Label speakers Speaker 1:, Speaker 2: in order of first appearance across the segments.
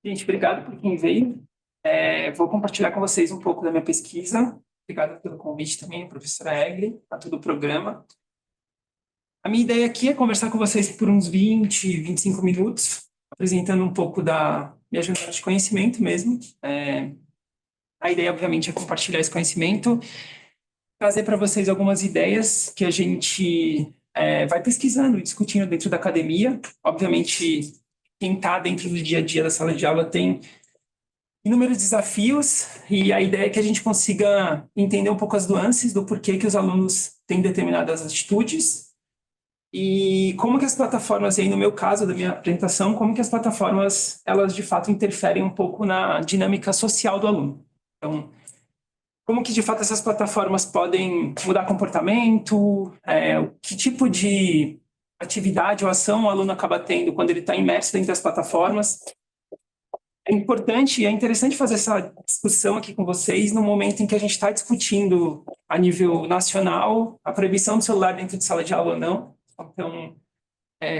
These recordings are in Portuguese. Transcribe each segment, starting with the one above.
Speaker 1: Gente, obrigado por quem veio. Vou compartilhar com vocês um pouco da minha pesquisa. Obrigado pelo convite também, professora Egli, a todo o programa. A minha ideia aqui é conversar com vocês por uns 25 minutos, apresentando um pouco da minha jornada de conhecimento mesmo. A ideia, obviamente, é compartilhar esse conhecimento, trazer para vocês algumas ideias que a gente vai pesquisando e discutindo dentro da academia. Obviamente, quem está dentro do dia a dia da sala de aula tem inúmeros desafios e a ideia é que a gente consiga entender um pouco as nuances do porquê que os alunos têm determinadas atitudes e como que as plataformas, aí no meu caso, da minha apresentação, como que as plataformas, elas de fato interferem um pouco na dinâmica social do aluno. Então, como que de fato essas plataformas podem mudar comportamento, que tipo de atividade ou ação o aluno acaba tendo quando ele está imerso dentro das plataformas. É importante e é interessante fazer essa discussão aqui com vocês no momento em que a gente está discutindo a nível nacional a proibição do celular dentro de sala de aula ou não. Então,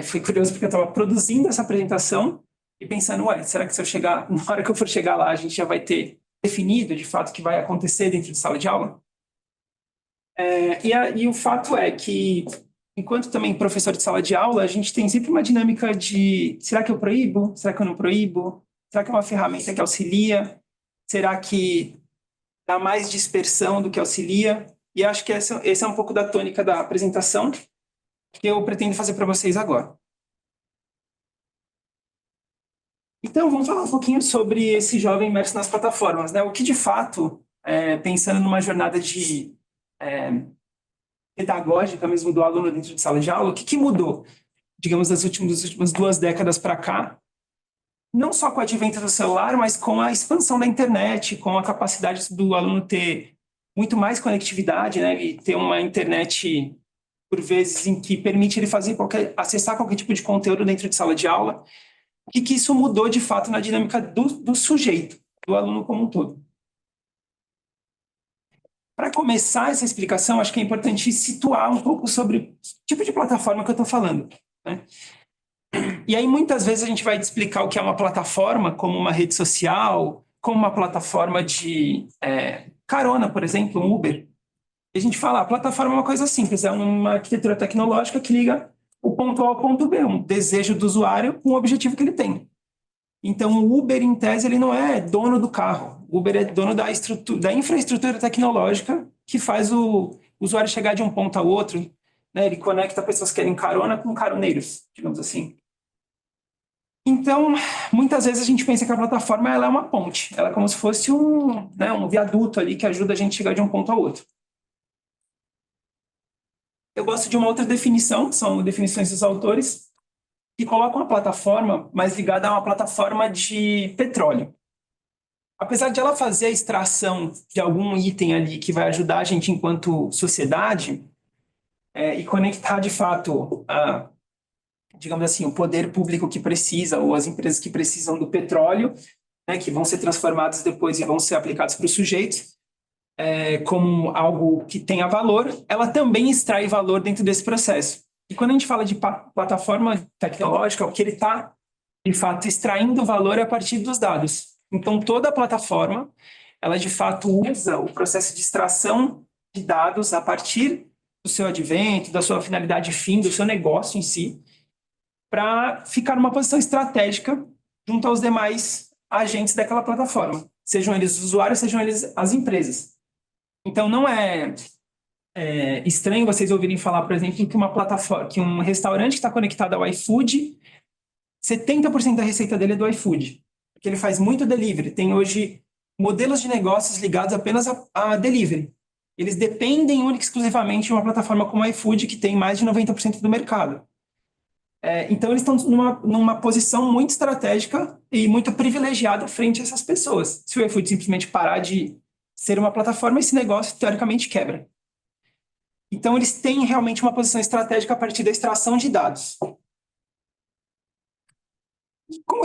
Speaker 1: foi curioso porque eu estava produzindo essa apresentação e pensando, ué, será que se eu chegar, na hora que eu for chegar lá, a gente já vai ter definido de fato o que vai acontecer dentro de sala de aula? E o fato é que, enquanto também professor de sala de aula, a gente tem sempre uma dinâmica de será que eu proíbo? Será que eu não proíbo? Será que é uma ferramenta que auxilia? Será que dá mais dispersão do que auxilia? E acho que esse é um pouco da tônica da apresentação que eu pretendo fazer para vocês agora. Então, vamos falar um pouquinho sobre esse jovem imerso nas plataformas, né? O que de fato, pensando numa jornada de pedagógica mesmo do aluno dentro de sala de aula, o que mudou, digamos, das últimas 2 décadas para cá, não só com o advento do celular, mas com a expansão da internet, com a capacidade do aluno ter muito mais conectividade, né, e ter uma internet, por vezes, em que permite ele acessar qualquer tipo de conteúdo dentro de sala de aula, e que isso mudou, de fato, na dinâmica do sujeito, do aluno como um todo. Para começar essa explicação, acho que é importante situar um pouco sobre o tipo de plataforma que eu estou falando, né? E aí, muitas vezes, a gente vai explicar o que é uma plataforma, como uma rede social, como uma plataforma de carona, por exemplo, um Uber. E a gente fala, a plataforma é uma coisa simples, é uma arquitetura tecnológica que liga o ponto A ao ponto B, um desejo do usuário com o objetivo que ele tem. Então, o Uber, em tese, ele não é dono do carro. O Uber é dono da infraestrutura tecnológica que faz o usuário chegar de um ponto ao outro, né? Ele conecta pessoas que querem carona com caroneiros, digamos assim. Então, muitas vezes a gente pensa que a plataforma ela é uma ponte, ela é como se fosse um viaduto ali que ajuda a gente a chegar de um ponto ao outro. Eu gosto de uma outra definição, que são definições dos autores, que colocam a plataforma mais ligada a uma plataforma de petróleo. Apesar de ela fazer a extração de algum item ali que vai ajudar a gente enquanto sociedade, e conectar de fato digamos assim, o poder público que precisa ou as empresas que precisam do petróleo, né, que vão ser transformados depois e vão ser aplicados para os sujeitos, como algo que tenha valor, ela também extrai valor dentro desse processo. E quando a gente fala de plataforma tecnológica, o que ele está, de fato, extraindo valor é a partir dos dados. Então, toda a plataforma, ela de fato usa o processo de extração de dados a partir do seu advento, da sua finalidade fim, do seu negócio em si, para ficar numa posição estratégica junto aos demais agentes daquela plataforma, sejam eles os usuários, sejam eles as empresas. Então, não é estranho vocês ouvirem falar, por exemplo, que uma plataforma, que um restaurante que está conectado ao iFood, 70% da receita dele é do iFood, porque ele faz muito delivery. Tem hoje modelos de negócios ligados apenas a delivery. Eles dependem única e exclusivamente de uma plataforma como a iFood, que tem mais de 90% do mercado. Então, eles estão numa posição muito estratégica e muito privilegiada frente a essas pessoas. Se o iFood simplesmente parar de ser uma plataforma, esse negócio, teoricamente, quebra. Então, eles têm realmente uma posição estratégica a partir da extração de dados.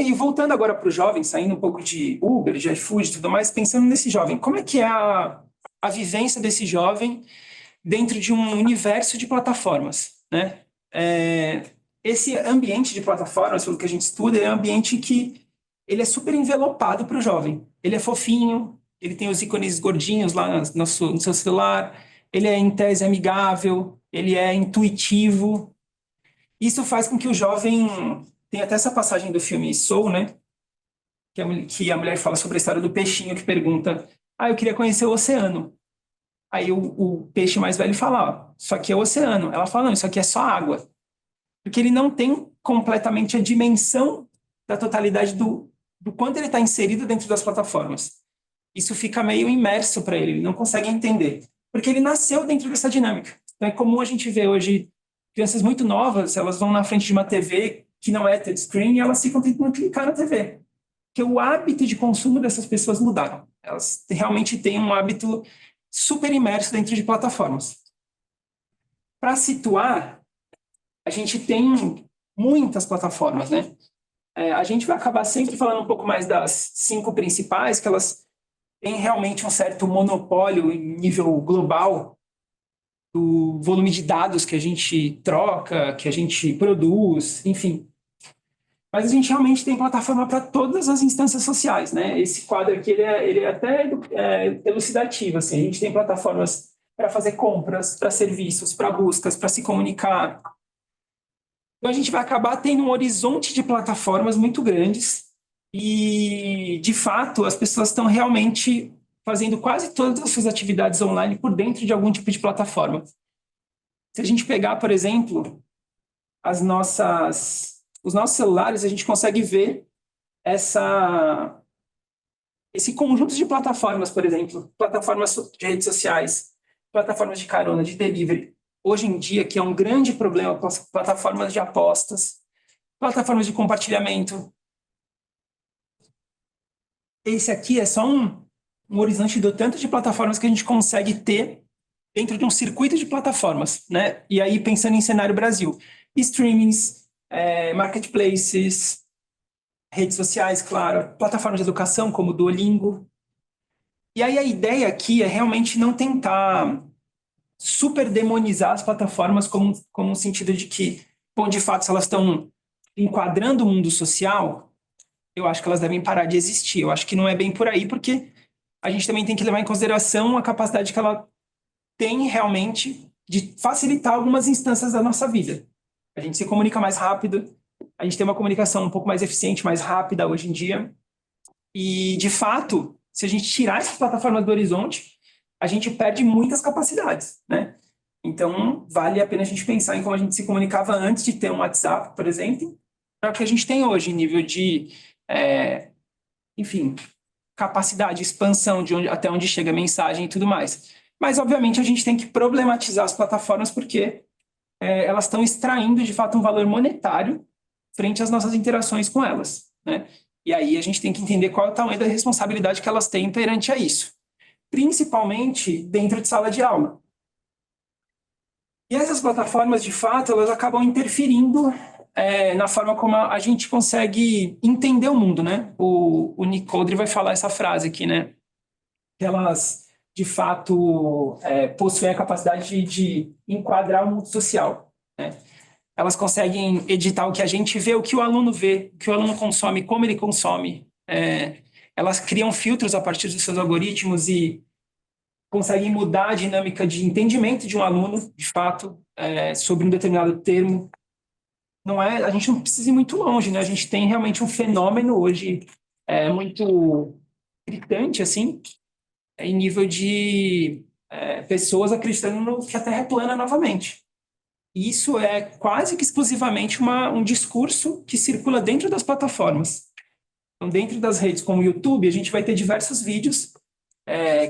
Speaker 1: E voltando agora para o jovem, saindo um pouco de Uber, de iFood e tudo mais, pensando nesse jovem, como é que é a vivência desse jovem dentro de um universo de plataformas, né? Esse ambiente de plataformas, pelo que a gente estuda, é um ambiente que ele é super envelopado para o jovem. Ele é fofinho, ele tem os ícones gordinhos lá no seu celular, ele é em tese amigável, ele é intuitivo. Isso faz com que o jovem... Tem até essa passagem do filme Soul, né? Que a mulher fala sobre a história do peixinho que pergunta: Ah, eu queria conhecer o oceano. Aí o peixe mais velho fala: Ó, isso aqui é o oceano. Ela fala: Não, isso aqui é só água. Porque ele não tem completamente a dimensão da totalidade do quanto ele está inserido dentro das plataformas. Isso fica meio imerso para ele não consegue entender. Porque ele nasceu dentro dessa dinâmica. Então é comum a gente ver hoje crianças muito novas, elas vão na frente de uma TV que não é touchscreen e elas ficam tentando clicar na TV. Porque o hábito de consumo dessas pessoas mudaram. Elas realmente têm um hábito super imerso dentro de plataformas. Para situar, a gente tem muitas plataformas, né? A gente vai acabar sempre falando um pouco mais das 5 principais, que elas têm realmente um certo monopólio em nível global do volume de dados que a gente troca, que a gente produz, enfim. Mas a gente realmente tem plataforma para todas as instâncias sociais, né? Esse quadro aqui ele é até elucidativo, assim. A gente tem plataformas para fazer compras, para serviços, para buscas, para se comunicar. Então a gente vai acabar tendo um horizonte de plataformas muito grandes e, de fato, as pessoas estão realmente fazendo quase todas as suas atividades online por dentro de algum tipo de plataforma. Se a gente pegar, por exemplo, os nossos celulares, a gente consegue ver essa, esse conjunto de plataformas, por exemplo, plataformas de redes sociais, plataformas de carona, de delivery. Hoje em dia, que é um grande problema, plataformas de apostas, plataformas de compartilhamento. Esse aqui é só um horizonte do tanto de plataformas que a gente consegue ter dentro de um circuito de plataformas, né? E aí, pensando em cenário Brasil, streamings, marketplaces, redes sociais, claro, plataformas de educação como o Duolingo. E aí a ideia aqui é realmente não tentar super demonizar as plataformas como um sentido de que, bom, de fato, se elas estão enquadrando o mundo social, eu acho que elas devem parar de existir. Eu acho que não é bem por aí, porque a gente também tem que levar em consideração a capacidade que ela tem realmente de facilitar algumas instâncias da nossa vida. A gente se comunica mais rápido, a gente tem uma comunicação um pouco mais eficiente, mais rápida hoje em dia. E, de fato, se a gente tirar essas plataformas do horizonte, a gente perde muitas capacidades, né? Então, vale a pena a gente pensar em como a gente se comunicava antes de ter um WhatsApp, por exemplo, para o que a gente tem hoje, em nível de, enfim, capacidade, expansão de até onde chega a mensagem e tudo mais. Mas, obviamente, a gente tem que problematizar as plataformas porque elas estão extraindo, de fato, um valor monetário frente às nossas interações com elas, né? E aí a gente tem que entender qual é o tamanho da responsabilidade que elas têm perante a isso, principalmente dentro de sala de aula. E essas plataformas, de fato, elas acabam interferindo na forma como a gente consegue entender o mundo, né? O Nick Coldry vai falar essa frase aqui, né? Que elas, de fato, possuem a capacidade de enquadrar o mundo social, né? Elas conseguem editar o que a gente vê, o que o aluno vê, o que o aluno consome, como ele consome. Elas criam filtros a partir dos seus algoritmos e conseguem mudar a dinâmica de entendimento de um aluno, de fato, sobre um determinado termo. Não é, a gente não precisa ir muito longe, né? A gente tem realmente um fenômeno hoje muito gritante, assim, em nível de pessoas acreditando que a Terra é plana novamente. Isso é quase que exclusivamente um discurso que circula dentro das plataformas. Então, dentro das redes como o YouTube, a gente vai ter diversos vídeos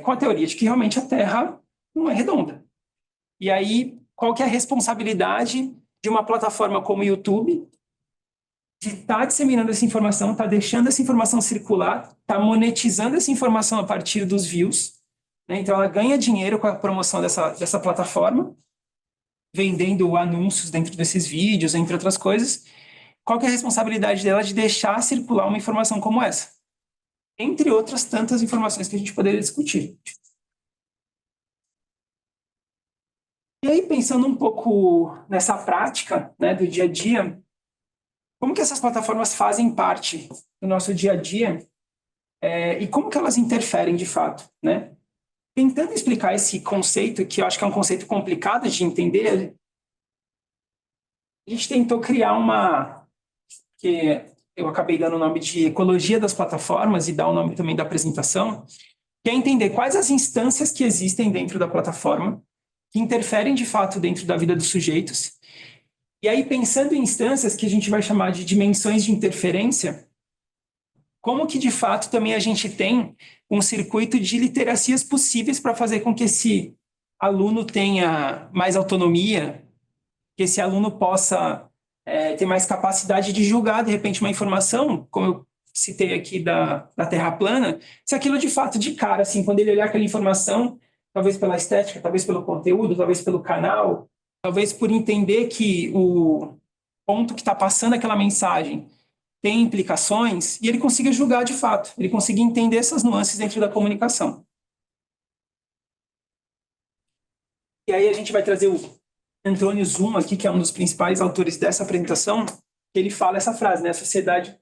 Speaker 1: com a teoria de que realmente a Terra não é redonda. E aí, qual que é a responsabilidade de uma plataforma como o YouTube de estar disseminando essa informação, estar deixando essa informação circular, estar monetizando essa informação a partir dos views, né? Então, ela ganha dinheiro com a promoção dessa plataforma, vendendo anúncios dentro desses vídeos, entre outras coisas. Qual que é a responsabilidade dela de deixar circular uma informação como essa? Entre outras tantas informações que a gente poderia discutir. E aí, pensando um pouco nessa prática, né, do dia a dia, como que essas plataformas fazem parte do nosso dia a dia e como que elas interferem de fato, né? Tentando explicar esse conceito, que eu acho que é um conceito complicado de entender, a gente tentou criar que eu acabei dando o nome de Ecologia das Plataformas e dar o nome também da apresentação, que é entender quais as instâncias que existem dentro da plataforma, que interferem de fato dentro da vida dos sujeitos. E aí, pensando em instâncias que a gente vai chamar de dimensões de interferência, como que de fato também a gente tem um circuito de literacias possíveis para fazer com que esse aluno tenha mais autonomia, que esse aluno possa ter mais capacidade de julgar, de repente, uma informação, como eu citei aqui da Terra plana, se aquilo de fato, de cara, assim, quando ele olhar aquela informação, talvez pela estética, talvez pelo conteúdo, talvez pelo canal, talvez por entender que o ponto que está passando aquela mensagem tem implicações, e ele consiga julgar de fato, ele consiga entender essas nuances dentro da comunicação. E aí a gente vai trazer o Antônio Zuma aqui, que é um dos principais autores dessa apresentação, que ele fala essa frase, né? A sociedade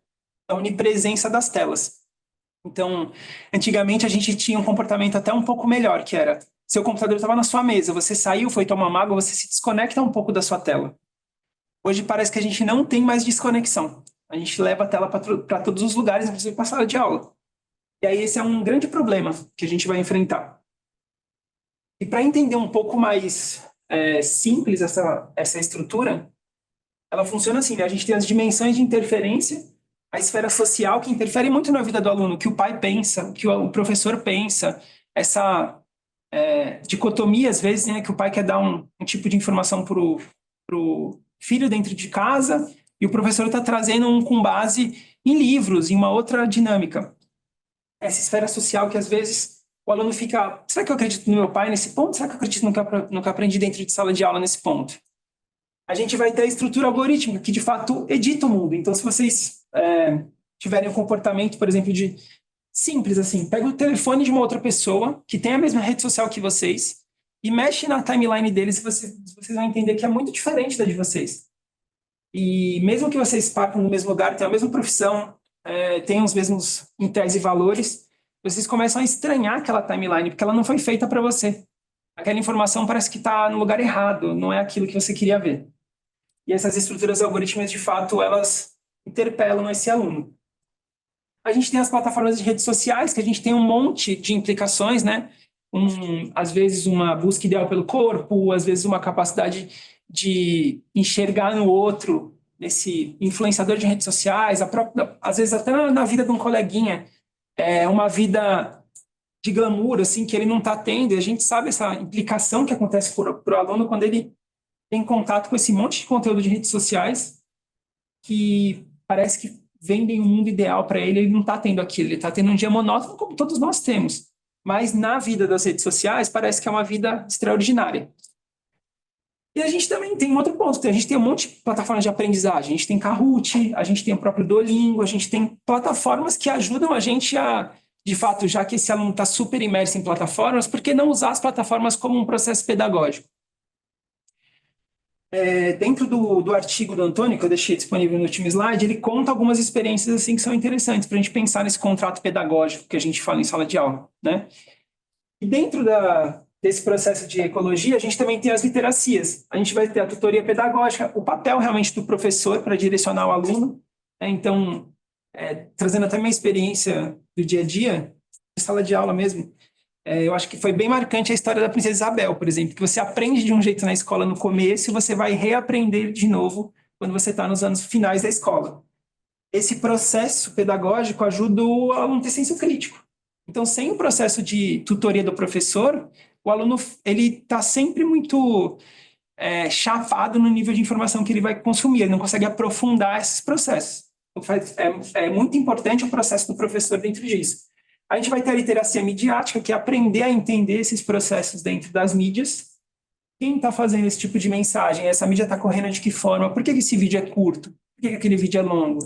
Speaker 1: da onipresença das telas. Então, antigamente a gente tinha um comportamento até um pouco melhor, que era, seu computador estava na sua mesa, você saiu, foi tomar uma água, você se desconecta um pouco da sua tela. Hoje parece que a gente não tem mais desconexão. A gente leva a tela para todos os lugares, inclusive para a sala de aula. E aí esse é um grande problema que a gente vai enfrentar. E para entender um pouco mais simples essa estrutura, ela funciona assim, né? A gente tem as dimensões de interferência, a esfera social, que interfere muito na vida do aluno, o que o pai pensa, o que o professor pensa, essa dicotomia, às vezes, né, que o pai quer dar um tipo de informação para o filho dentro de casa, e o professor está trazendo com base em livros, em uma outra dinâmica. Essa esfera social que, às vezes, o aluno fica, será que eu acredito no meu pai nesse ponto? Será que eu acredito no que eu aprendi dentro de sala de aula nesse ponto? A gente vai ter a estrutura algorítmica, que de fato edita o mundo. Então, se vocês tiverem um comportamento, por exemplo, de simples assim, pega o telefone de uma outra pessoa que tem a mesma rede social que vocês e mexe na timeline deles e vocês vão entender que é muito diferente da de vocês. E mesmo que vocês partam no mesmo lugar, tenham a mesma profissão, tenham os mesmos em tese e valores, vocês começam a estranhar aquela timeline, porque ela não foi feita para você. Aquela informação parece que está no lugar errado, não é aquilo que você queria ver. E essas estruturas algorítmicas, de fato, elas interpelam esse aluno. A gente tem as plataformas de redes sociais, que a gente tem um monte de implicações, né? Às vezes uma busca ideal pelo corpo, às vezes uma capacidade de enxergar no outro, esse influenciador de redes sociais, às vezes até na vida de um coleguinha, uma vida de glamour, assim, que ele não está tendo, e a gente sabe essa implicação que acontece para o aluno quando ele tem contato com esse monte de conteúdo de redes sociais que parece que vendem um mundo ideal para ele, ele não está tendo aquilo, ele está tendo um dia monótono como todos nós temos. Mas na vida das redes sociais parece que é uma vida extraordinária. E a gente também tem um outro ponto, a gente tem um monte de plataformas de aprendizagem, a gente tem Kahoot, a gente tem o próprio Duolingo, a gente tem plataformas que ajudam a gente a, de fato, já que esse aluno está super imerso em plataformas, por que não usar as plataformas como um processo pedagógico? Dentro do artigo do Antônio, que eu deixei disponível no último slide, ele conta algumas experiências assim que são interessantes para a gente pensar nesse contrato pedagógico que a gente fala em sala de aula, né? E dentro desse processo de ecologia, a gente também tem as literacias. A gente vai ter a tutoria pedagógica, o papel realmente do professor para direcionar o aluno, né? Então, trazendo até minha experiência do dia a dia, de sala de aula mesmo, eu acho que foi bem marcante a história da Princesa Isabel, por exemplo, que você aprende de um jeito na escola no começo e você vai reaprender de novo quando você está nos anos finais da escola. Esse processo pedagógico ajuda o aluno a ter senso crítico. Então, sem o processo de tutoria do professor, o aluno ele está sempre muito chapado no nível de informação que ele vai consumir, ele não consegue aprofundar esses processos. Então, é muito importante o processo do professor dentro disso. A gente vai ter a literacia midiática, que é aprender a entender esses processos dentro das mídias. Quem está fazendo esse tipo de mensagem? Essa mídia está correndo de que forma? Por que esse vídeo é curto? Por que aquele vídeo é longo?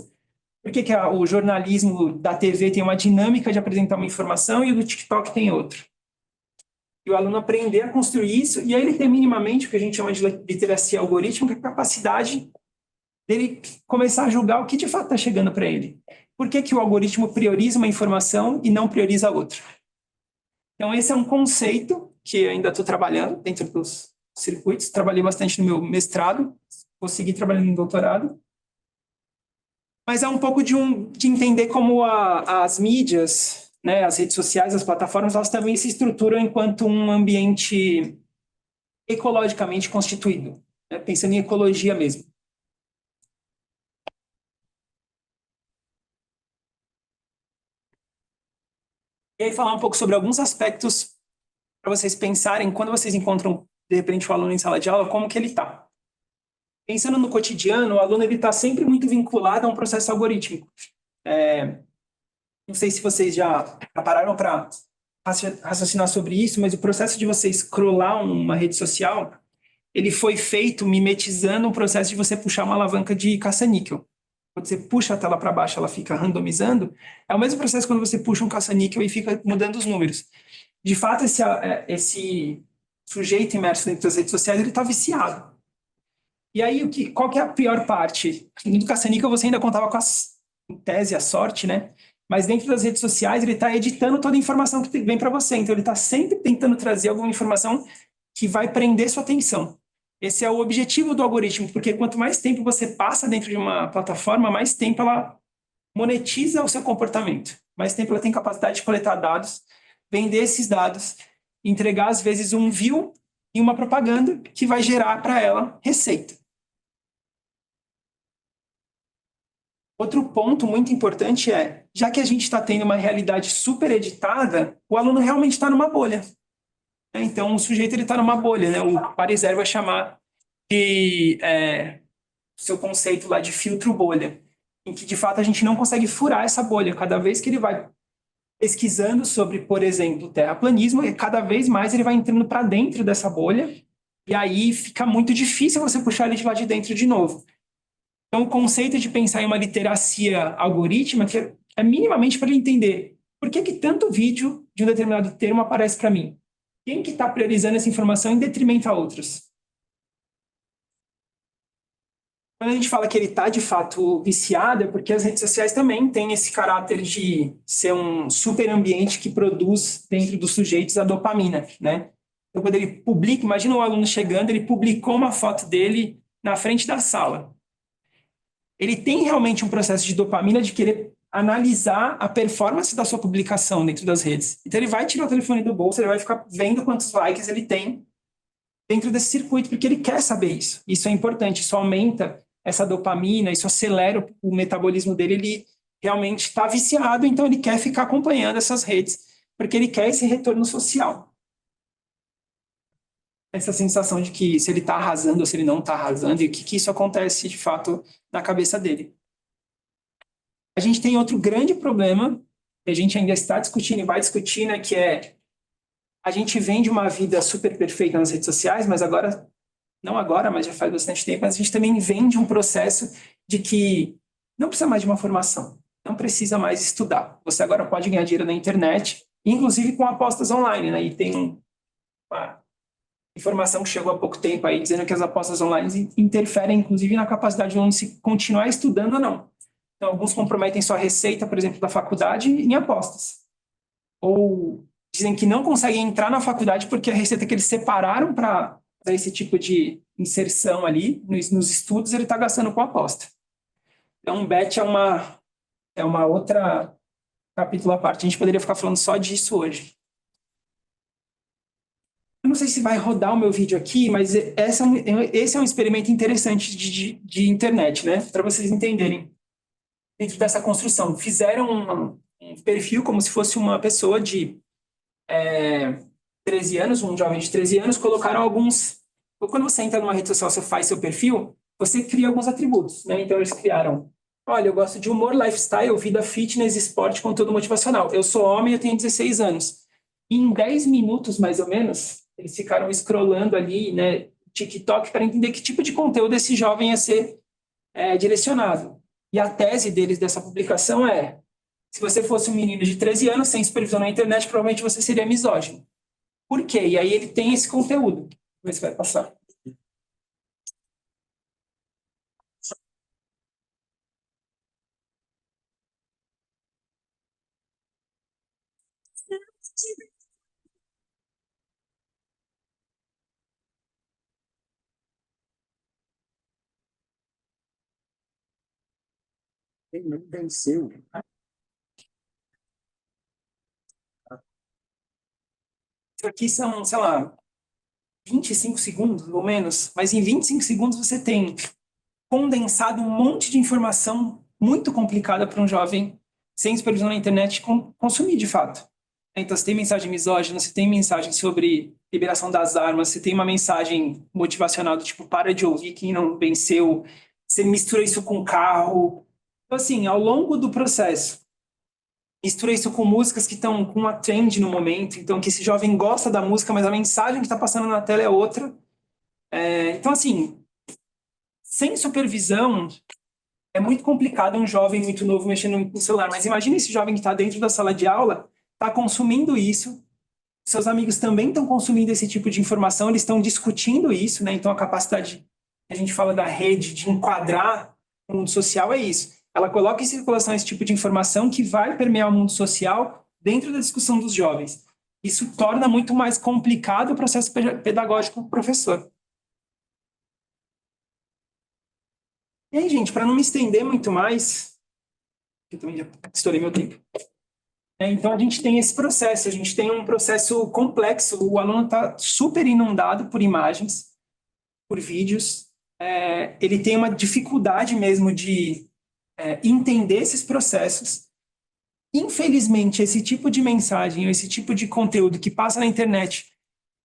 Speaker 1: Por que o jornalismo da TV tem uma dinâmica de apresentar uma informação e o do TikTok tem outra? E o aluno aprender a construir isso, e aí ele tem minimamente o que a gente chama de literacia algorítmica, capacidade dele começar a julgar o que de fato está chegando para ele. Por que que o algoritmo prioriza uma informação e não prioriza outra? Então, esse é um conceito que eu ainda estou trabalhando dentro dos circuitos. Trabalhei bastante no meu mestrado, vou seguir trabalhando no doutorado. Mas é um pouco de entender como as mídias, né, as redes sociais, as plataformas, elas também se estruturam enquanto um ambiente ecologicamente constituído, né, pensando em ecologia mesmo. E aí falar um pouco sobre alguns aspectos para vocês pensarem quando vocês encontram, de repente, o aluno em sala de aula, como que ele está. Pensando no cotidiano, o aluno está sempre muito vinculado a um processo algorítmico. Não sei se vocês já pararam para raciocinar sobre isso, mas o processo de você scrollar uma rede social, ele foi feito mimetizando o processo de você puxar uma alavanca de caça-níquel. Quando você puxa a tela para baixo, ela fica randomizando. É o mesmo processo quando você puxa um caça-níquel e fica mudando os números. De fato, esse sujeito imerso dentro das redes sociais, ele está viciado. E aí, qual que é a pior parte? No caça-níquel, você ainda contava com, em tese, a sorte, né? Mas dentro das redes sociais, ele está editando toda a informação que vem para você. Então, ele está sempre tentando trazer alguma informação que vai prender sua atenção. Esse é o objetivo do algoritmo, porque quanto mais tempo você passa dentro de uma plataforma, mais tempo ela monetiza o seu comportamento. Mais tempo ela tem capacidade de coletar dados, vender esses dados, entregar, às vezes, um view e uma propaganda que vai gerar para ela receita. Outro ponto muito importante é, já que a gente está tendo uma realidade super editada, o aluno realmente está numa bolha. Então, o sujeito está numa bolha, né? O Pariser vai chamar de seu conceito lá de filtro bolha, em que, de fato, a gente não consegue furar essa bolha. Cada vez que ele vai pesquisando sobre, por exemplo, terraplanismo, cada vez mais ele vai entrando para dentro dessa bolha, e aí fica muito difícil você puxar ele de lá de dentro de novo. Então, o conceito de pensar em uma literacia algorítmica é minimamente para ele entender por que tanto vídeo de um determinado termo aparece para mim. Quem que está priorizando essa informação em detrimento a outros? Quando a gente fala que ele está, de fato, viciado, é porque as redes sociais também têm esse caráter de ser um super ambiente que produz dentro dos sujeitos a dopamina, né? Então, quando ele publica, imagina um aluno chegando, ele publicou uma foto dele na frente da sala. Ele tem realmente um processo de dopamina de querer analisar a performance da sua publicação dentro das redes. Então ele vai tirar o telefone do bolso, ele vai ficar vendo quantos likes ele tem dentro desse circuito, porque ele quer saber isso. Isso é importante, isso aumenta essa dopamina, isso acelera o metabolismo dele, ele realmente está viciado, então ele quer ficar acompanhando essas redes, porque ele quer esse retorno social. Essa sensação de que se ele está arrasando ou se ele não está arrasando, e o que isso acontece de fato na cabeça dele. A gente tem outro grande problema, que a gente ainda está discutindo e vai discutir, né, que é a gente vende uma vida super perfeita nas redes sociais, mas agora, não agora, mas já faz bastante tempo, mas a gente também vende um processo de que não precisa mais de uma formação, não precisa mais estudar. Você agora pode ganhar dinheiro na internet, inclusive com apostas online, né? E tem uma informação que chegou há pouco tempo aí dizendo que as apostas online interferem, inclusive, na capacidade do aluno se continuar estudando ou não. Então, alguns comprometem sua receita, por exemplo, da faculdade em apostas. Ou dizem que não conseguem entrar na faculdade porque a receita que eles separaram para esse tipo de inserção ali nos estudos, ele está gastando com aposta. Então, bet é uma outra capítulo à parte. A gente poderia ficar falando só disso hoje. Eu não sei se vai rodar o meu vídeo aqui, mas esse é um experimento interessante de internet, né? Para vocês entenderem dentro dessa construção. Fizeram um perfil como se fosse uma pessoa de 13 anos, um jovem de 13 anos, colocaram alguns. Quando você entra numa rede social, você faz seu perfil, você cria alguns atributos, né? Então eles criaram. Olha, eu gosto de humor, lifestyle, vida fitness, esporte, conteúdo motivacional. Eu sou homem, eu tenho 16 anos. E em 10 minutos, mais ou menos, eles ficaram scrollando ali, né, TikTok, para entender que tipo de conteúdo esse jovem ia ser direcionado. E a tese deles dessa publicação é: se você fosse um menino de 13 anos, sem supervisão na internet, provavelmente você seria misógino. Por quê? E aí ele tem esse conteúdo. Vamos ver se vai passar. Ele não venceu. Isso aqui são, sei lá, 25 segundos ou menos, mas em 25 segundos você tem condensado um monte de informação muito complicada para um jovem sem supervisão na internet consumir de fato. Então, você tem mensagem misógina, você tem mensagem sobre liberação das armas, você tem uma mensagem motivacional do tipo, para de ouvir quem não venceu, você mistura isso com carro. Então, assim, ao longo do processo, mistura isso com músicas que estão com a trend no momento, então que esse jovem gosta da música, mas a mensagem que está passando na tela é outra. Então, assim, sem supervisão, é muito complicado um jovem muito novo mexendo no celular, mas imagine esse jovem que está dentro da sala de aula, está consumindo isso, seus amigos também estão consumindo esse tipo de informação, eles estão discutindo isso, né? Então a capacidade que a gente fala da rede de enquadrar o mundo social é isso. Ela coloca em circulação esse tipo de informação que vai permear o mundo social dentro da discussão dos jovens. Isso torna muito mais complicado o processo pedagógico do professor. E aí, gente, para não me estender muito mais, eu também já estourei meu tempo. Então, a gente tem esse processo, a gente tem um processo complexo, o aluno está super inundado por imagens, por vídeos, ele tem uma dificuldade mesmo de entender esses processos. Infelizmente, esse tipo de mensagem, esse tipo de conteúdo que passa na internet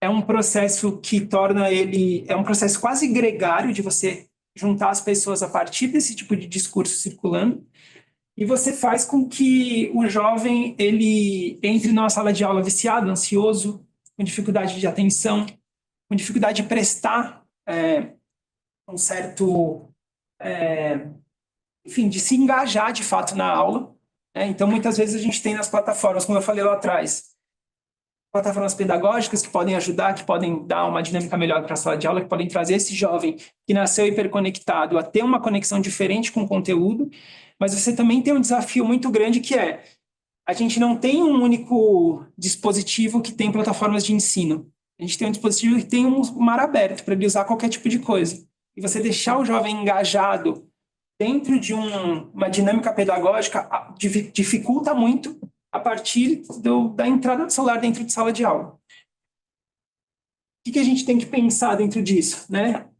Speaker 1: é um processo que torna ele, é um processo quase gregário de você juntar as pessoas a partir desse tipo de discurso circulando. E você faz com que o jovem ele entre numa sala de aula viciado, ansioso, com dificuldade de atenção, com dificuldade de prestar um certo, enfim, de se engajar de fato na aula. Então, muitas vezes a gente tem nas plataformas, como eu falei lá atrás, plataformas pedagógicas que podem ajudar, que podem dar uma dinâmica melhor para a sala de aula, que podem trazer esse jovem que nasceu hiperconectado a ter uma conexão diferente com o conteúdo, mas você também tem um desafio muito grande que é a gente não tem um único dispositivo que tem plataformas de ensino. A gente tem um dispositivo que tem um mar aberto para ele usar qualquer tipo de coisa. E você deixar o jovem engajado dentro de uma dinâmica pedagógica dificulta muito a partir da entrada do celular dentro de sala de aula. O que a gente tem que pensar dentro disso, né?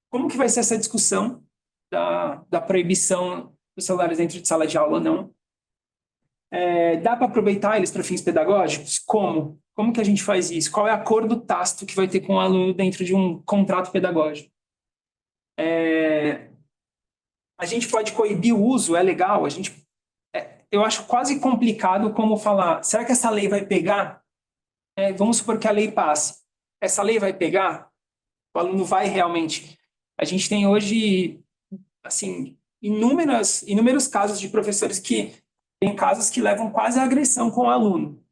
Speaker 1: Como que vai ser essa discussão da proibição dos celulares dentro de sala de aula ou não? Dá para aproveitar eles para fins pedagógicos? Como? Como que a gente faz isso? Qual é o acordo tácito que vai ter com o aluno dentro de um contrato pedagógico? A gente pode coibir o uso, é legal. Eu acho quase complicado como falar, será que essa lei vai pegar? Vamos supor que a lei passe. Essa lei vai pegar? O aluno vai realmente... A gente tem hoje, assim, inúmeros casos de professores que tem casos que levam quase à agressão com o aluno.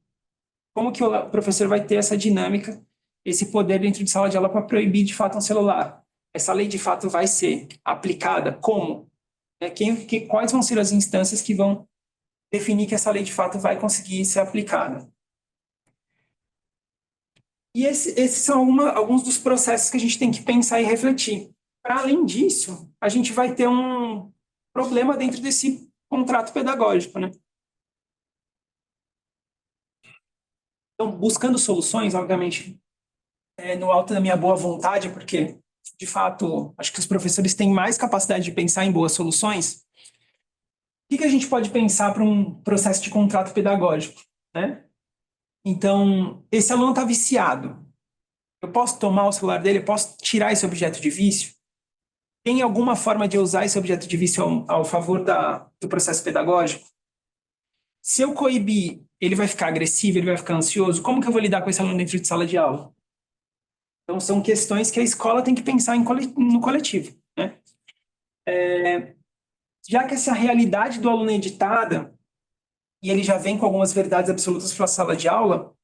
Speaker 1: Como que o professor vai ter essa dinâmica, esse poder dentro de sala de aula para proibir de fato um celular? Essa lei de fato vai ser aplicada? Como? Quais vão ser as instâncias que vão definir que essa lei de fato vai conseguir ser aplicada? E esses são alguns dos processos que a gente tem que pensar e refletir. Para além disso, a gente vai ter um problema dentro desse contrato pedagógico, né? Então, buscando soluções, obviamente, no alto da minha boa vontade, porque, de fato, acho que os professores têm mais capacidade de pensar em boas soluções. O que a gente pode pensar para um processo de contrato pedagógico, né? Então, esse aluno está viciado. Eu posso tomar o celular dele? Eu posso tirar esse objeto de vício? Tem alguma forma de usar esse objeto de vício ao favor do processo pedagógico? Se eu coibir, ele vai ficar agressivo, ele vai ficar ansioso? Como que eu vou lidar com esse aluno dentro de sala de aula? Então, são questões que a escola tem que pensar no coletivo, né? Já que essa realidade do aluno é editada, e ele já vem com algumas verdades absolutas para a sala de aula,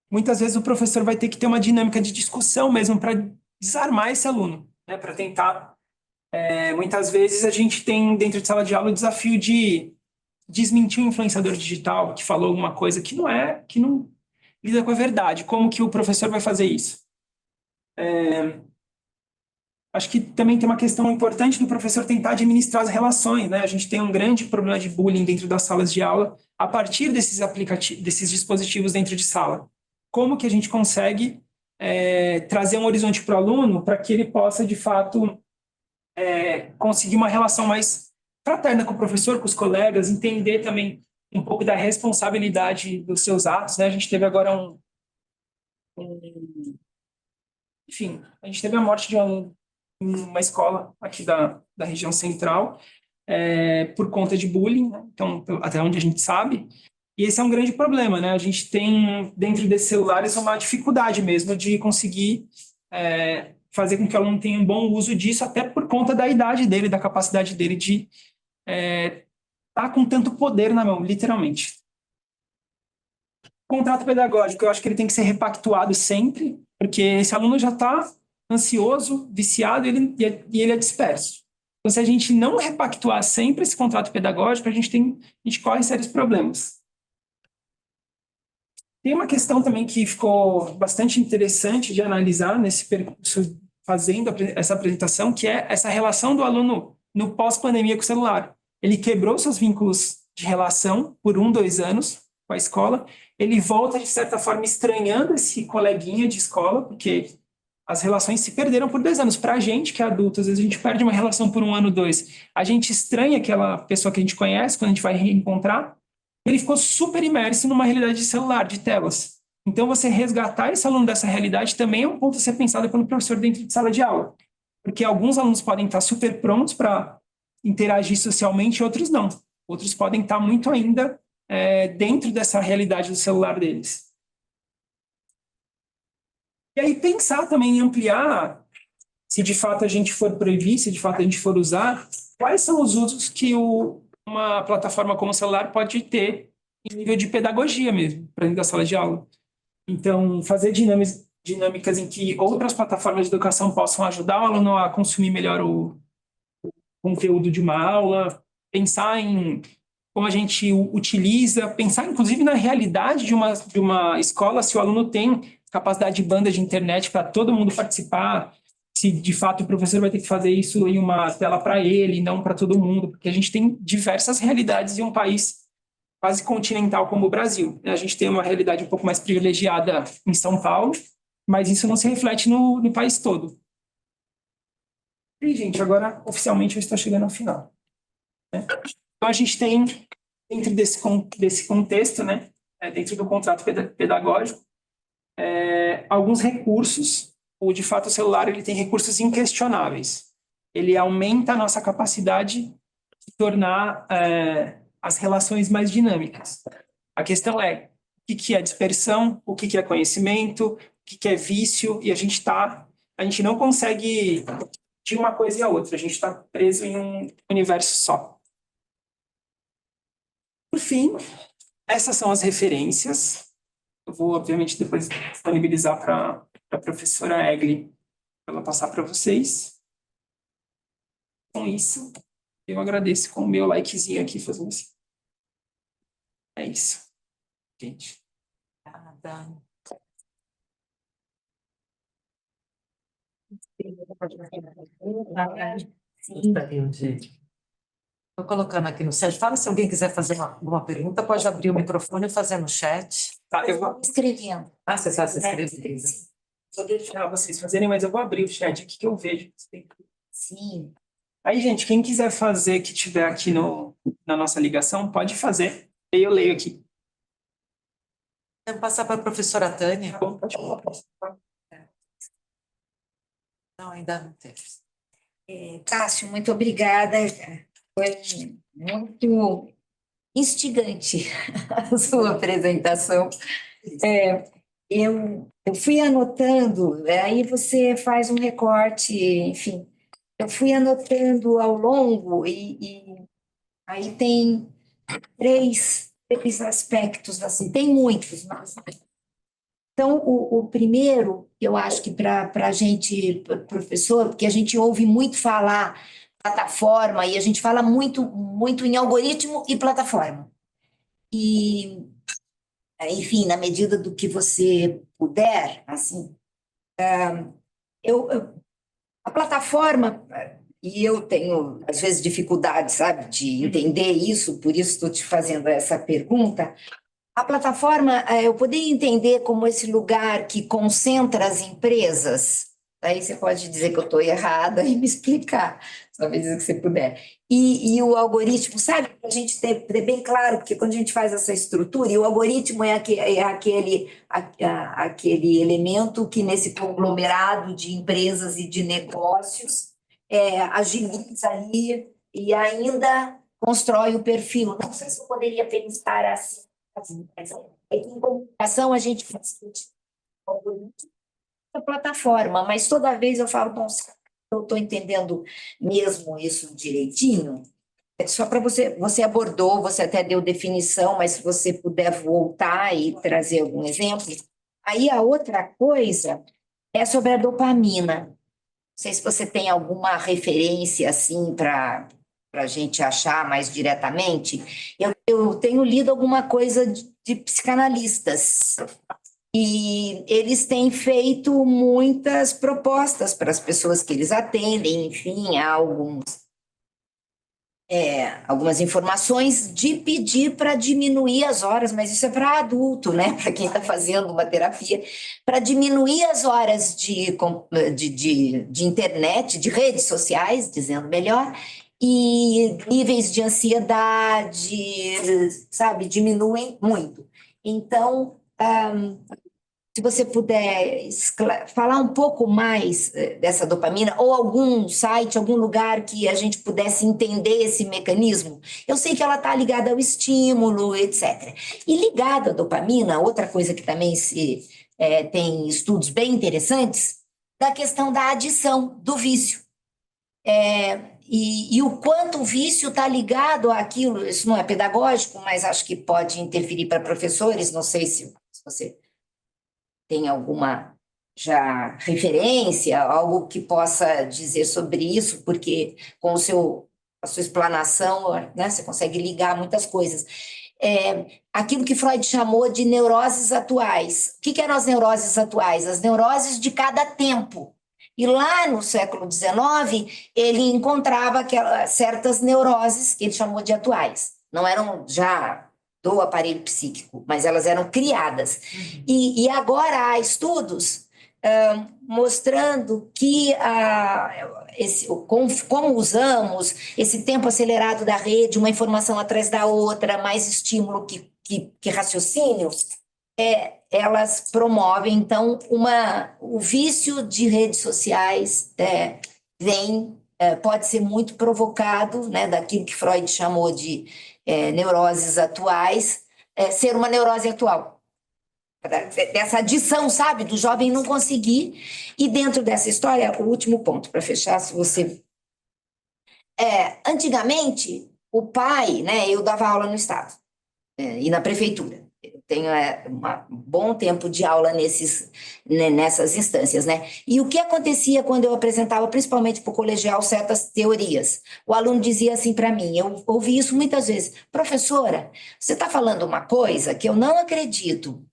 Speaker 1: muitas vezes o professor vai ter que ter uma dinâmica de discussão mesmo para desarmar esse aluno, né? Para tentar. Muitas vezes a gente tem dentro de sala de aula o desafio de desmentir um influenciador digital que falou alguma coisa que não lida com a verdade. Como que o professor vai fazer isso? Acho que também tem uma questão importante do professor tentar administrar as relações, né? A gente tem um grande problema de bullying dentro das salas de aula a partir desses aplicativos, desses dispositivos dentro de sala. Como que a gente consegue trazer um horizonte para o aluno para que ele possa, de fato, conseguir uma relação mais fraterna com o professor, com os colegas, entender também um pouco da responsabilidade dos seus atos, né? A gente teve agora enfim, a gente teve a morte de um aluno em uma escola aqui da região central, por conta de bullying, né? Então, até onde a gente sabe. E esse é um grande problema, né? A gente tem, dentro desses celulares, uma dificuldade mesmo de conseguir fazer com que o aluno tenha um bom uso disso, até por conta da idade dele, da capacidade dele de estar com tanto poder na mão, literalmente. Contrato pedagógico, eu acho que ele tem que ser repactuado sempre, porque esse aluno já está ansioso, viciado e ele é disperso. Então, se a gente não repactuar sempre esse contrato pedagógico, a gente corre sérios problemas. Tem uma questão também que ficou bastante interessante de analisar nesse percurso, fazendo essa apresentação, que é essa relação do aluno no pós-pandemia com o celular. Ele quebrou seus vínculos de relação por 2 anos com a escola, ele volta, de certa forma, estranhando esse coleguinha de escola, porque as relações se perderam por 2 anos. Para a gente, que é adulto, às vezes a gente perde uma relação por 1 ano, 2. A gente estranha aquela pessoa que a gente conhece quando a gente vai reencontrar. Ele ficou super imerso numa realidade de celular, de telas. Então, você resgatar esse aluno dessa realidade também é um ponto a ser pensado pelo professor dentro de sala de aula. Porque alguns alunos podem estar super prontos para interagir socialmente, outros não. Outros podem estar muito ainda dentro dessa realidade do celular deles. E aí pensar também em ampliar, se de fato a gente for proibir, se de fato a gente for usar, quais são os usos que uma plataforma como o celular pode ter em nível de pedagogia mesmo, para dentro da sala de aula. Então, fazer dinâmicas em que outras plataformas de educação possam ajudar o aluno a consumir melhor o conteúdo de uma aula, pensar em como a gente utiliza, pensar inclusive na realidade de uma escola, se o aluno tem capacidade de banda de internet para todo mundo participar, se de fato o professor vai ter que fazer isso em uma tela para ele, não para todo mundo, porque a gente tem diversas realidades em um país quase continental como o Brasil. A gente tem uma realidade um pouco mais privilegiada em São Paulo, mas isso não se reflete no país todo. E, gente, agora oficialmente eu estou chegando ao final, né? Então, a gente tem, dentro desse contexto, né, dentro do contrato pedagógico, alguns recursos. De fato, o celular ele tem recursos inquestionáveis. Ele aumenta a nossa capacidade de tornar as relações mais dinâmicas. A questão é o que é dispersão, o que é conhecimento, o que é vício, e a gente não consegue de uma coisa e a outra, a gente está preso em um universo só. Por fim, essas são as referências. Eu vou, obviamente, depois disponibilizar para a professora Egli, para ela passar para vocês. Com isso, eu agradeço com o meu likezinho aqui, fazendo assim. É isso, gente.
Speaker 2: Obrigada. Sim. Estou colocando aqui no chat. Fala se alguém quiser fazer alguma pergunta, pode abrir o microfone e fazer no chat.
Speaker 1: Tá, eu vou
Speaker 3: escrevendo.
Speaker 2: Ah, você está se inscrevendo.
Speaker 1: vou deixar vocês fazerem, mas eu vou abrir o chat aqui que eu vejo.
Speaker 3: Sim.
Speaker 1: Aí, gente, quem quiser fazer que tiver aqui na nossa ligação, pode fazer. Aí eu leio aqui.
Speaker 2: Vamos passar para a professora Tânia.
Speaker 1: Tá bom, pode falar.
Speaker 2: Não, ainda não temos.
Speaker 3: Cássio, muito obrigada. Foi muito instigante a sua apresentação. Eu fui anotando, aí você faz um recorte, enfim. Eu fui anotando ao longo e aí tem três aspectos, assim, tem muitos, mas... Então, o primeiro, eu acho que para a gente, professor, porque a gente ouve muito falar plataforma, e a gente fala muito em algoritmo e plataforma. E, enfim, na medida do que você puder, assim, a plataforma, e eu tenho, às vezes, dificuldade, sabe, de entender isso, por isso estou te fazendo essa pergunta. A plataforma, eu poderia entender como esse lugar que concentra as empresas. Aí você pode dizer que eu estou errada e me explicar, talvez que você puder. E o algoritmo, sabe, para a gente ter bem claro, porque quando a gente faz essa estrutura, e o algoritmo é aquele elemento que nesse conglomerado de empresas e de negócios agiliza ali e ainda constrói o perfil. Não sei se eu poderia pensar assim. É que em comunicação a gente faz a plataforma, mas toda vez eu falo, bom, se eu estou entendendo mesmo isso direitinho. Só para você abordou, você até deu definição, mas se você puder voltar e trazer algum exemplo. Aí a outra coisa é sobre a dopamina. Não sei se você tem alguma referência assim para a gente achar mais diretamente. Eu tenho lido alguma coisa de psicanalistas e eles têm feito muitas propostas para as pessoas que eles atendem, enfim, há algumas informações de pedir para diminuir as horas, mas isso é para adulto, né? Para quem está fazendo uma terapia, para diminuir as horas de internet, de redes sociais, dizendo melhor, e níveis de ansiedade, sabe, diminuem muito. Então, se você puder falar um pouco mais dessa dopamina, ou algum site, algum lugar que a gente pudesse entender esse mecanismo. Eu sei que ela está ligada ao estímulo, etc. E ligado à dopamina, outra coisa que também tem estudos bem interessantes, da questão da adição, do vício. E o quanto o vício está ligado àquilo, isso não é pedagógico, mas acho que pode interferir para professores, não sei se você tem alguma já referência, algo que possa dizer sobre isso, porque com a sua explanação, né, você consegue ligar muitas coisas. Aquilo que Freud chamou de neuroses atuais. O que eram as neuroses atuais? As neuroses de cada tempo. E lá no século XIX, ele encontrava certas neuroses que ele chamou de atuais. Não eram já do aparelho psíquico, mas elas eram criadas. E agora há estudos mostrando que como usamos esse tempo acelerado da rede, uma informação atrás da outra, mais estímulo que raciocínio, elas promovem, então, o vício de redes sociais pode ser muito provocado, né, daquilo que Freud chamou de neuroses atuais, ser uma neurose atual. Dessa adição, sabe, do jovem não conseguir. E dentro dessa história, o último ponto, para fechar, se você... antigamente, o pai, né, eu dava aula no Estado e na prefeitura. Eu tenho um bom tempo de aula nessas instâncias, né? E o que acontecia quando eu apresentava, principalmente para o colegial, certas teorias? O aluno dizia assim para mim, eu ouvi isso muitas vezes, professora, você está falando uma coisa que eu não acredito,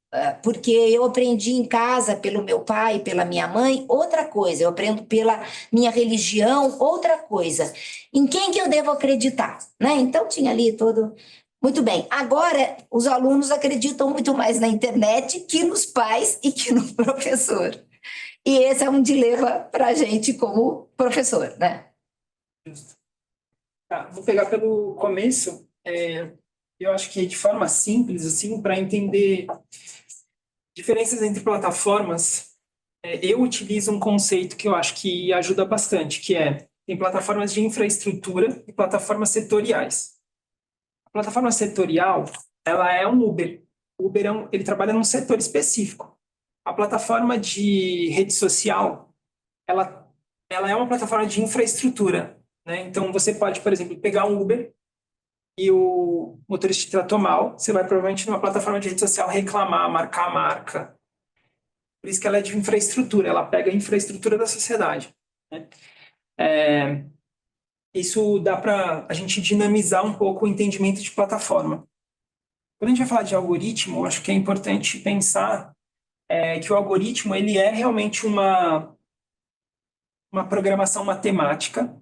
Speaker 3: porque eu aprendi em casa pelo meu pai, pela minha mãe, outra coisa, eu aprendo pela minha religião, outra coisa. Em quem que eu devo acreditar? Né? Então tinha ali todo... Muito bem, agora os alunos acreditam muito mais na internet que nos pais e que no professor. E esse é um dilema para a gente como professor, né?
Speaker 1: Justo. Tá, vou pegar pelo começo. Eu acho que de forma simples, assim, para entender diferenças entre plataformas, eu utilizo um conceito que eu acho que ajuda bastante, que tem plataformas de infraestrutura e plataformas setoriais. A plataforma setorial, ela é um Uber. O Uber ele trabalha num setor específico. A plataforma de rede social, ela é uma plataforma de infraestrutura, né? Então, você pode, por exemplo, pegar um Uber e o motorista te tratou mal, você vai provavelmente numa plataforma de rede social reclamar, marcar a marca. Por isso que ela é de infraestrutura, ela pega a infraestrutura da sociedade, né? isso dá para a gente dinamizar um pouco o entendimento de plataforma. Quando a gente vai falar de algoritmo, eu acho que é importante pensar que o algoritmo ele é realmente uma programação matemática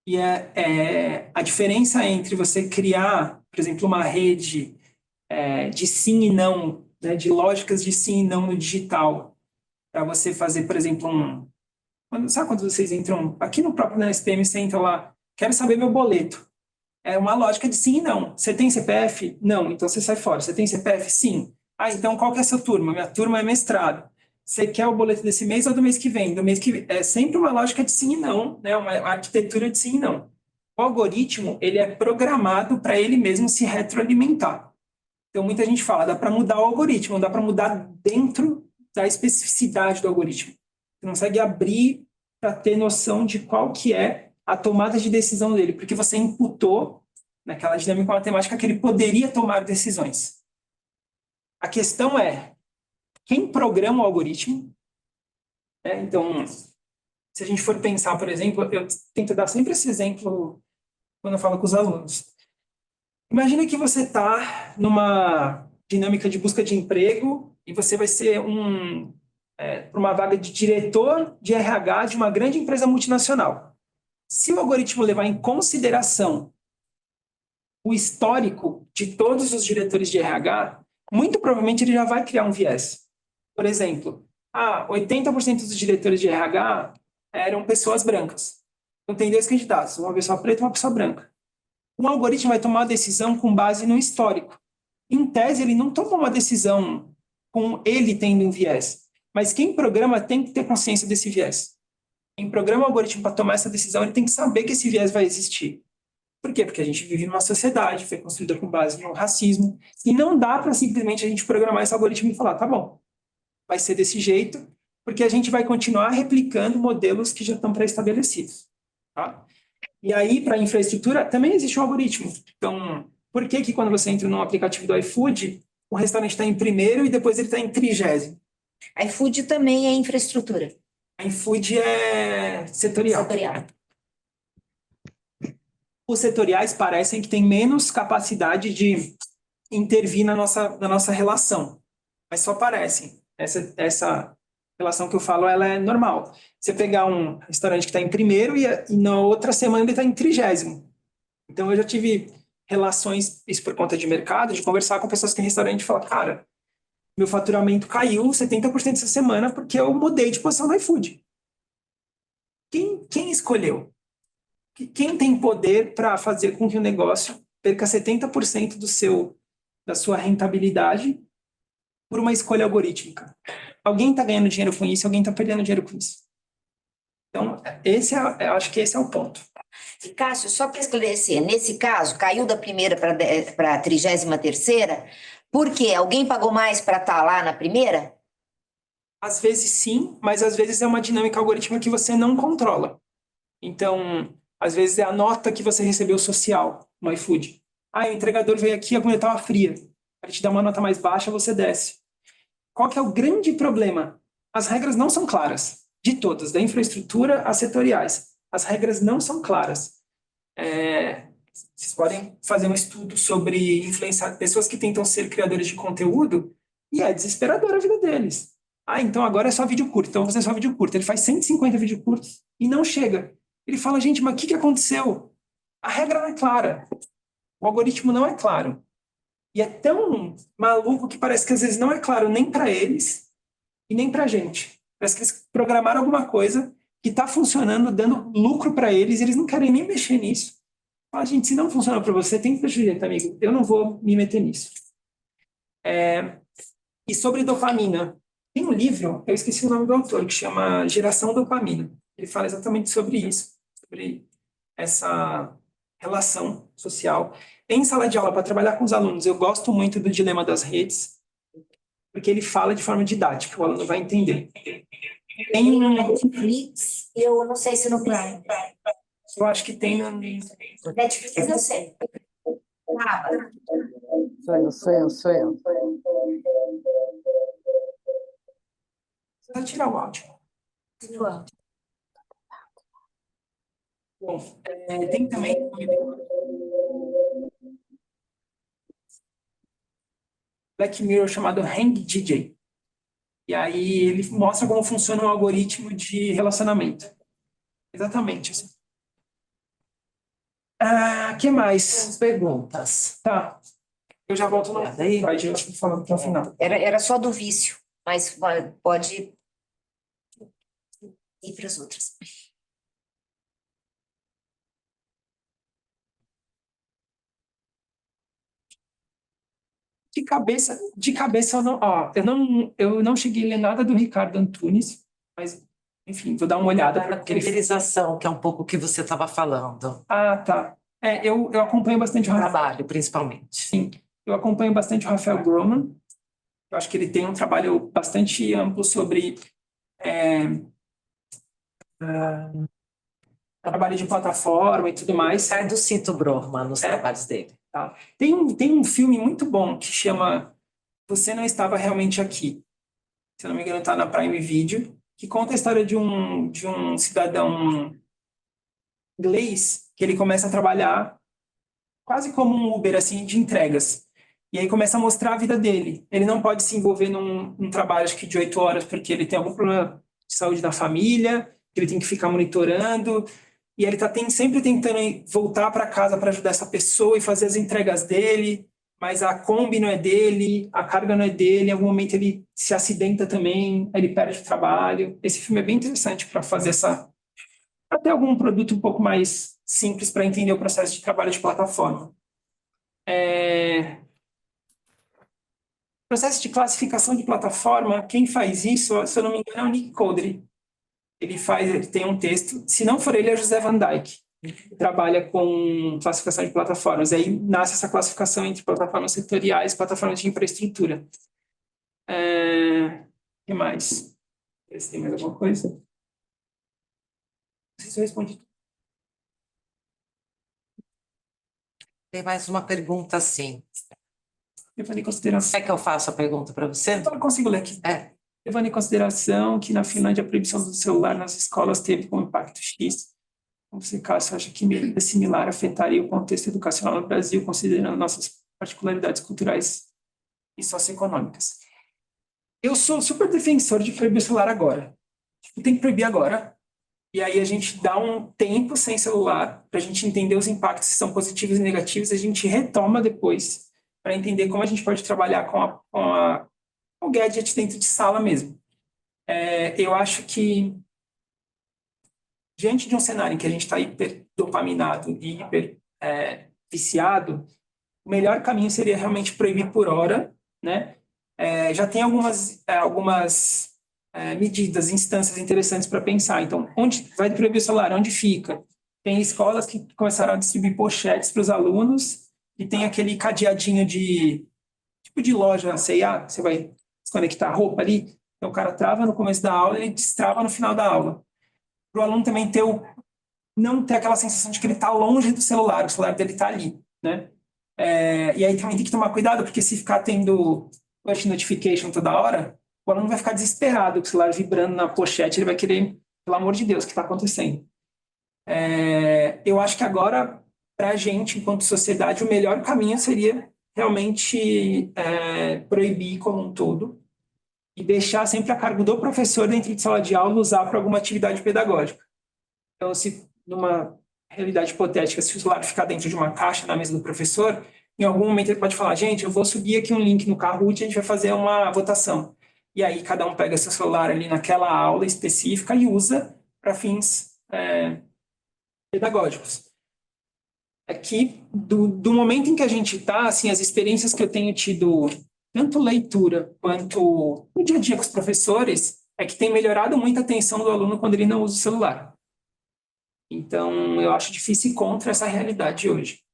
Speaker 1: e a diferença entre você criar, por exemplo, uma rede de sim e não, né, de lógicas de sim e não no digital, para você fazer, por exemplo, sabe quando vocês entram, aqui no próprio SPM, você entra lá, quero saber meu boleto. É uma lógica de sim e não. Você tem CPF? Não, então você sai fora. Você tem CPF? Sim. Ah, então qual que é a sua turma? Minha turma é mestrado. Você quer o boleto desse mês ou do mês que vem? Do mês que vem. É sempre uma lógica de sim e não, né? Uma arquitetura de sim e não. O algoritmo, ele é programado para ele mesmo se retroalimentar. Então muita gente fala, dá para mudar o algoritmo, dá para mudar dentro da especificidade do algoritmo. Você consegue abrir para ter noção de qual que é a tomada de decisão dele, porque você imputou naquela dinâmica matemática que ele poderia tomar decisões. A questão é, quem programa o algoritmo? Então, se a gente for pensar, por exemplo, eu tento dar sempre esse exemplo quando eu falo com os alunos. Imagina que você está numa dinâmica de busca de emprego e você vai ser para uma vaga de diretor de RH de uma grande empresa multinacional. Se o algoritmo levar em consideração o histórico de todos os diretores de RH, muito provavelmente ele já vai criar um viés. Por exemplo, 80% dos diretores de RH eram pessoas brancas. Então, tem dois candidatos, uma pessoa preta e uma pessoa branca. Um algoritmo vai tomar a decisão com base no histórico. Em tese, ele não toma uma decisão com ele tendo um viés, mas quem programa tem que ter consciência desse viés. Quem programa o algoritmo para tomar essa decisão, ele tem que saber que esse viés vai existir. Por quê? Porque a gente vive numa sociedade, foi construída com base no racismo, e não dá para simplesmente a gente programar esse algoritmo e falar, tá bom, vai ser desse jeito, porque a gente vai continuar replicando modelos que já estão pré-estabelecidos. Tá? E aí, para a infraestrutura, também existe um algoritmo. Então, por que que quando você entra no aplicativo do iFood, o restaurante está em primeiro e depois ele está em 30º?
Speaker 3: iFood também é infraestrutura.
Speaker 1: A iFood é setorial.
Speaker 3: Setorial.
Speaker 1: Os setoriais parecem que têm menos capacidade de intervir na nossa relação, mas só parecem. Essa relação que eu falo, ela é normal. Você pegar um restaurante que está em primeiro e na outra semana ele está em 30º. Então, eu já tive relações, isso por conta de mercado, de conversar com pessoas que têm restaurante e falar, cara, meu faturamento caiu 70% essa semana porque eu mudei de posição no iFood. Quem escolheu? Quem tem poder para fazer com que o negócio perca 70% da sua rentabilidade por uma escolha algorítmica? Alguém está ganhando dinheiro com isso, alguém está perdendo dinheiro com isso. Então, eu acho que esse é o ponto.
Speaker 3: E, Cássio, só para esclarecer, nesse caso, caiu da primeira para a 33ª, porque alguém pagou mais para estar lá na primeira?
Speaker 1: Às vezes sim, mas às vezes é uma dinâmica algorítmica que você não controla. Então, às vezes é a nota que você recebeu social no iFood. O entregador veio aqui, a comida estava fria. Para te dar uma nota mais baixa, você desce. Qual que é o grande problema? As regras não são claras. De todas, da infraestrutura às setoriais. As regras não são claras. Vocês podem fazer um estudo sobre influenciar pessoas que tentam ser criadores de conteúdo e é desesperadora a vida deles. Então agora é só vídeo curto, então vou fazer só vídeo curto. Ele faz 150 vídeos curtos e não chega. Ele fala, gente, mas o que aconteceu? A regra não é clara. O algoritmo não é claro. E é tão maluco que parece que às vezes não é claro nem para eles e nem para a gente. Parece que eles programaram alguma coisa que está funcionando, dando lucro para eles, e eles não querem nem mexer nisso. Fala, gente, se não funciona para você, tem que ter jeito, amigo. Eu não vou me meter nisso. E sobre dopamina, tem um livro, eu esqueci o nome do autor, que chama Geração Dopamina. Ele fala exatamente sobre isso, sobre essa relação social. Em sala de aula, para trabalhar com os alunos, eu gosto muito do dilema das redes, porque ele fala de forma didática, o aluno vai entender.
Speaker 3: Tem no Netflix, eu não sei se no Prime.
Speaker 1: Eu acho que tem no...
Speaker 3: Netflix eu sei.
Speaker 2: Sou eu.
Speaker 1: Só tirar o áudio.
Speaker 3: João.
Speaker 1: Bom, tem também Black Mirror chamado Hang DJ. E aí ele mostra como funciona um algoritmo de relacionamento. Exatamente. Assim. Que mais?
Speaker 2: Perguntas.
Speaker 1: Tá. Eu já volto no
Speaker 2: Daí?
Speaker 1: slide, eu acho que falando para o final.
Speaker 3: Era só do vício, mas pode ir para as outras.
Speaker 1: De cabeça eu não cheguei a ler nada do Ricardo Antunes, mas enfim, vou dar uma olhada
Speaker 2: Da
Speaker 1: porque ele.
Speaker 2: caracterização, que é um pouco o que você estava falando.
Speaker 1: Tá. Eu acompanho bastante o Rafael.
Speaker 2: Trabalho, principalmente.
Speaker 1: Sim, eu acompanho bastante o Rafael Groman. Eu acho que ele tem um trabalho bastante amplo sobre trabalho de plataforma e tudo mais.
Speaker 2: Ricardo cita o Brohman nos trabalhos dele.
Speaker 1: Tá? Tem um filme muito bom que chama Você Não Estava Realmente Aqui. Se eu não me engano, está na Prime Video, que conta a história de um cidadão inglês que ele começa a trabalhar quase como um Uber, assim, de entregas. E aí começa a mostrar a vida dele. Ele não pode se envolver num trabalho, acho que de 8 horas, porque ele tem algum problema de saúde da família, que ele tem que ficar monitorando. E ele está sempre tentando voltar para casa para ajudar essa pessoa e fazer as entregas dele, mas a Kombi não é dele, a carga não é dele, em algum momento ele se acidenta também, aí ele perde o trabalho. Esse filme é bem interessante para fazer para ter algum produto um pouco mais simples para entender o processo de trabalho de plataforma. Processo de classificação de plataforma, quem faz isso, se eu não me engano, é o Nick Codry. Ele tem um texto, se não for ele, é o José Van Dyke, que trabalha com classificação de plataformas. Aí nasce essa classificação entre plataformas setoriais e plataformas de infraestrutura. O que mais? Se tem mais alguma coisa? Não sei se eu respondi.
Speaker 2: Tem mais uma pergunta assim.
Speaker 1: Levando em consideração.
Speaker 2: Quer que eu faça a pergunta para você?
Speaker 1: Eu não consigo ler aqui.
Speaker 2: É.
Speaker 1: Levando em consideração que na Finlândia a proibição do celular nas escolas teve como impacto X, como você, Cássio, acha que medida similar afetaria o contexto educacional no Brasil, considerando nossas particularidades culturais e socioeconômicas? Eu sou super defensor de proibir o celular agora. Tem que proibir agora. E aí a gente dá um tempo sem celular para a gente entender os impactos, se são positivos e negativos, a gente retoma depois para entender como a gente pode trabalhar com o gadget dentro de sala mesmo. Eu acho que, diante de um cenário em que a gente está hiper dopaminado e hiper viciado, o melhor caminho seria realmente proibir por hora, né? Já tem algumas medidas, instâncias interessantes para pensar. Então, onde vai proibir o celular? Onde fica? Tem escolas que começaram a distribuir pochetes para os alunos e tem aquele cadeadinho tipo de loja, C&A, você vai desconectar a roupa ali, então o cara trava no começo da aula e ele destrava no final da aula. Para o aluno também não ter aquela sensação de que ele está longe do celular, o celular dele está ali, né? E aí também tem que tomar cuidado, porque se ficar tendo push notification toda hora, o aluno vai ficar desesperado, com o celular vibrando na pochete, ele vai querer, pelo amor de Deus, o que está acontecendo? Eu acho que agora, para a gente, enquanto sociedade, o melhor caminho seria realmente proibir como um todo e deixar sempre a cargo do professor dentro de sala de aula usar para alguma atividade pedagógica. Então, se numa realidade hipotética, se o celular ficar dentro de uma caixa na mesa do professor, em algum momento ele pode falar, gente, eu vou subir aqui um link no Kahoot e a gente vai fazer uma votação. E aí cada um pega seu celular ali naquela aula específica e usa para fins pedagógicos. Que do momento em que a gente está, assim, as experiências que eu tenho tido, tanto leitura quanto no dia a dia com os professores, é que tem melhorado muito a atenção do aluno quando ele não usa o celular. Então, eu acho difícil ir contra essa realidade hoje.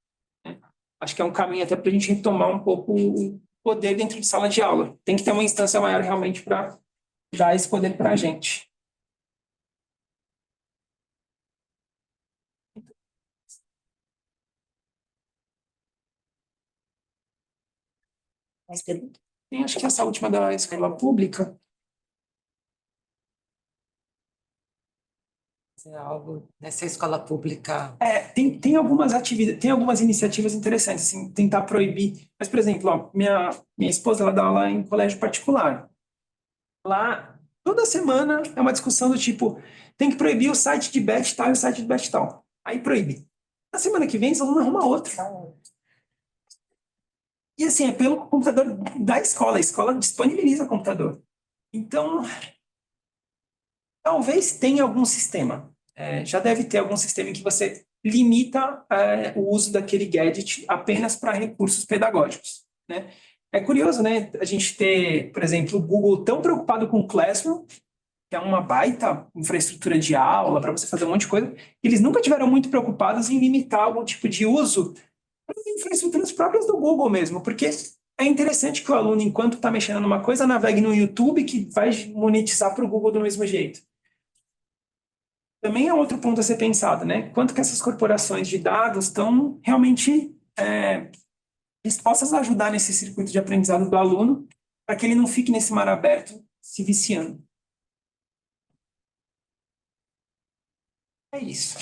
Speaker 1: Né? Acho que é um caminho até para a gente retomar um pouco o poder dentro de sala de aula. Tem que ter uma instância maior realmente para dar esse poder para a gente.
Speaker 3: Mais perguntas?
Speaker 1: Tem, acho que essa última da escola pública.
Speaker 2: Mas é algo nessa escola pública.
Speaker 1: Tem algumas atividades, tem algumas iniciativas interessantes, assim, tentar proibir. Mas, por exemplo, ó, minha esposa, ela dá aula em colégio particular. Lá, toda semana é uma discussão do tipo, tem que proibir o site de bet tal e o site de bet tal. Aí proíbe. Na semana que vem, os alunos arrumam outro. E assim, é pelo computador da escola. A escola disponibiliza computador. Então, talvez tenha algum sistema. Já deve ter algum sistema em que você limita o uso daquele gadget apenas para recursos pedagógicos, né? É curioso, né? A gente ter, por exemplo, o Google tão preocupado com o Classroom, que é uma baita infraestrutura de aula para você fazer um monte de coisa, eles nunca tiveram muito preocupados em limitar algum tipo de uso para as infraestruturas próprias do Google mesmo, porque é interessante que o aluno, enquanto está mexendo numa coisa, navegue no YouTube, que vai monetizar para o Google do mesmo jeito. Também é outro ponto a ser pensado, né? Quanto que essas corporações de dados estão realmente dispostas a ajudar nesse circuito de aprendizado do aluno, para que ele não fique nesse mar aberto se viciando. É isso.